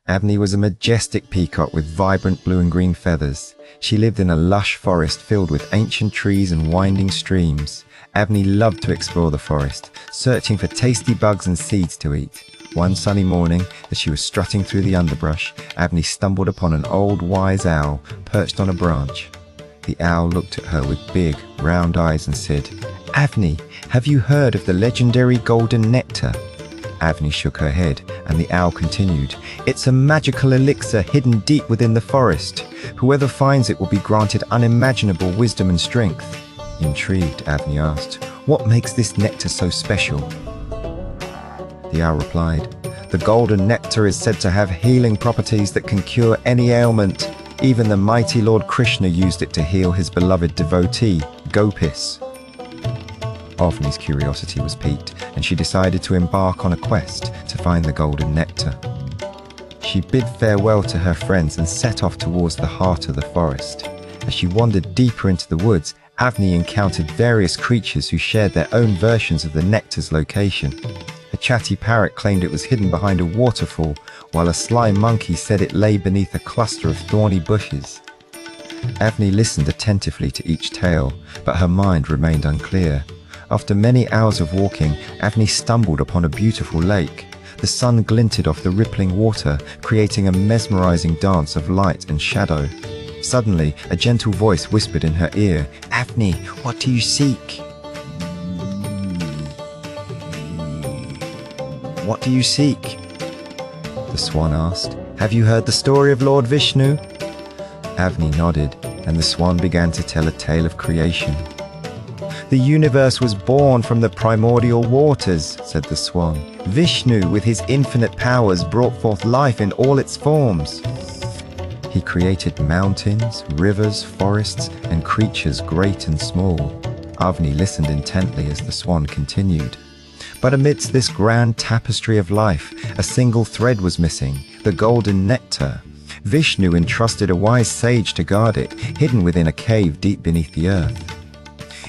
Avni was a majestic peacock with vibrant blue and green feathers. She lived in a lush forest filled with ancient trees and winding streams. Avni loved to explore the forest, searching for tasty bugs and seeds to eat. One sunny morning, as she was strutting through the underbrush, Avni stumbled upon an old wise owl perched on a branch. The owl looked at her with big, round eyes and said, "Avni, have you heard of the legendary Golden Nectar?" Avni shook her head, and the owl continued, "It's a magical elixir hidden deep within the forest. Whoever finds it will be granted unimaginable wisdom and strength." Intrigued, Avni asked, "What makes this nectar so special?" The owl replied, "The Golden Nectar is said to have healing properties that can cure any ailment. Even the mighty Lord Krishna used it to heal his beloved devotee, Gopis." Avni's curiosity was piqued, and she decided to embark on a quest to find the Golden Nectar. She bid farewell to her friends and set off towards the heart of the forest. As she wandered deeper into the woods, Avni encountered various creatures who shared their own versions of the nectar's location. A chatty parrot claimed it was hidden behind a waterfall, while a sly monkey said it lay beneath a cluster of thorny bushes. Avni listened attentively to each tale, but her mind remained unclear. After many hours of walking, Avni stumbled upon a beautiful lake. The sun glinted off the rippling water, creating a mesmerizing dance of light and shadow. Suddenly, a gentle voice whispered in her ear, "Avni, what do you seek?" "What do you seek?" the swan asked. "Have you heard the story of Lord Vishnu?" Avni nodded, and the swan began to tell a tale of creation. "The universe was born from the primordial waters," said the swan. "Vishnu, with his infinite powers, brought forth life in all its forms. He created mountains, rivers, forests, and creatures great and small." Avni listened intently as the swan continued. "But amidst this grand tapestry of life, a single thread was missing, the Golden Nectar. Vishnu entrusted a wise sage to guard it, hidden within a cave deep beneath the earth."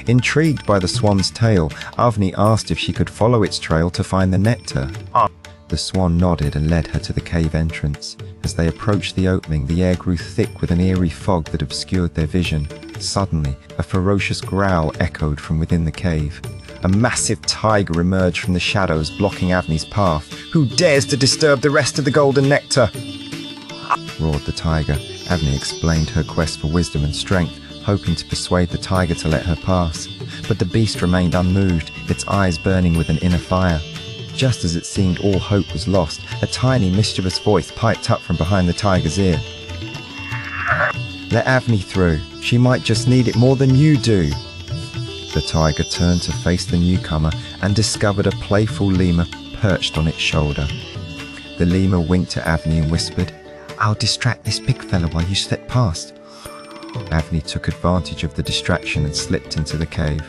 Intrigued by the swan's tale, Avni asked if she could follow its trail to find the nectar. The swan nodded and led her to the cave entrance. As they approached the opening, the air grew thick with an eerie fog that obscured their vision. Suddenly, a ferocious growl echoed from within the cave. A massive tiger emerged from the shadows, blocking Avni's path. "Who dares to disturb the rest of the Golden Nectar?" roared the tiger. Avni explained her quest for wisdom and strength, hoping to persuade the tiger to let her pass. But the beast remained unmoved, its eyes burning with an inner fire. Just as it seemed all hope was lost, a tiny, mischievous voice piped up from behind the tiger's ear. "Let Avni through. She might just need it more than you do." The tiger turned to face the newcomer and discovered a playful lemur perched on its shoulder. The lemur winked at Avni and whispered, "I'll distract this big fella while you slip past." Avni took advantage of the distraction and slipped into the cave.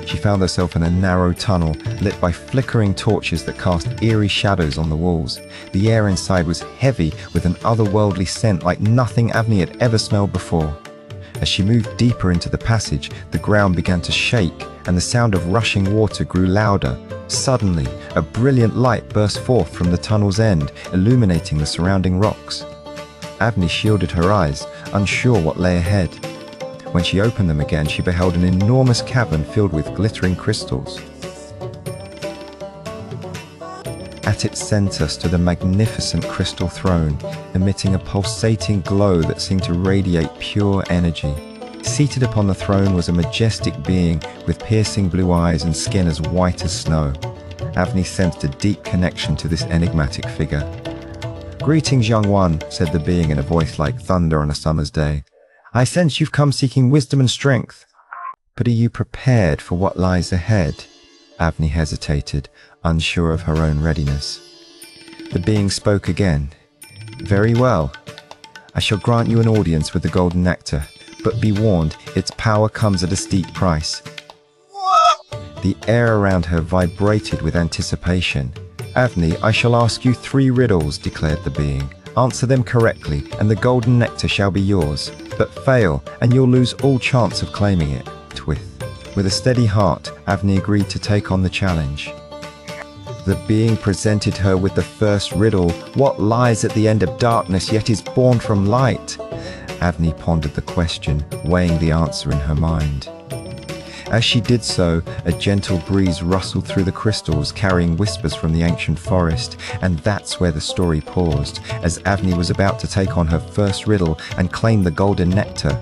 She found herself in a narrow tunnel lit by flickering torches that cast eerie shadows on the walls. The air inside was heavy with an otherworldly scent like nothing Avni had ever smelled before. As she moved deeper into the passage, the ground began to shake and the sound of rushing water grew louder. Suddenly, a brilliant light burst forth from the tunnel's end, illuminating the surrounding rocks. Avni shielded her eyes, unsure what lay ahead. When she opened them again, she beheld an enormous cavern filled with glittering crystals. At its center stood a magnificent crystal throne, emitting a pulsating glow that seemed to radiate pure energy. Seated upon the throne was a majestic being with piercing blue eyes and skin as white as snow. Avni sensed a deep connection to this enigmatic figure. "Greetings, young one," said the being in a voice like thunder on a summer's day. "I sense you've come seeking wisdom and strength. But are you prepared for what lies ahead?" Avni hesitated, unsure of her own readiness. The being spoke again. "Very well. I shall grant you an audience with the Golden Nectar, but be warned, its power comes at a steep price." The air around her vibrated with anticipation. "Avni, I shall ask you 3 riddles," declared the being. "Answer them correctly, and the Golden Nectar shall be yours. But fail, and you'll lose all chance of claiming it." With a steady heart, Avni agreed to take on the challenge. The being presented her with the first riddle. What lies at the end of darkness yet is born from light? Avni pondered the question, weighing the answer in her mind. As she did so, a gentle breeze rustled through the crystals, carrying whispers from the ancient forest, and that's where the story paused, as Avni was about to take on her first riddle and claim the Golden Nectar.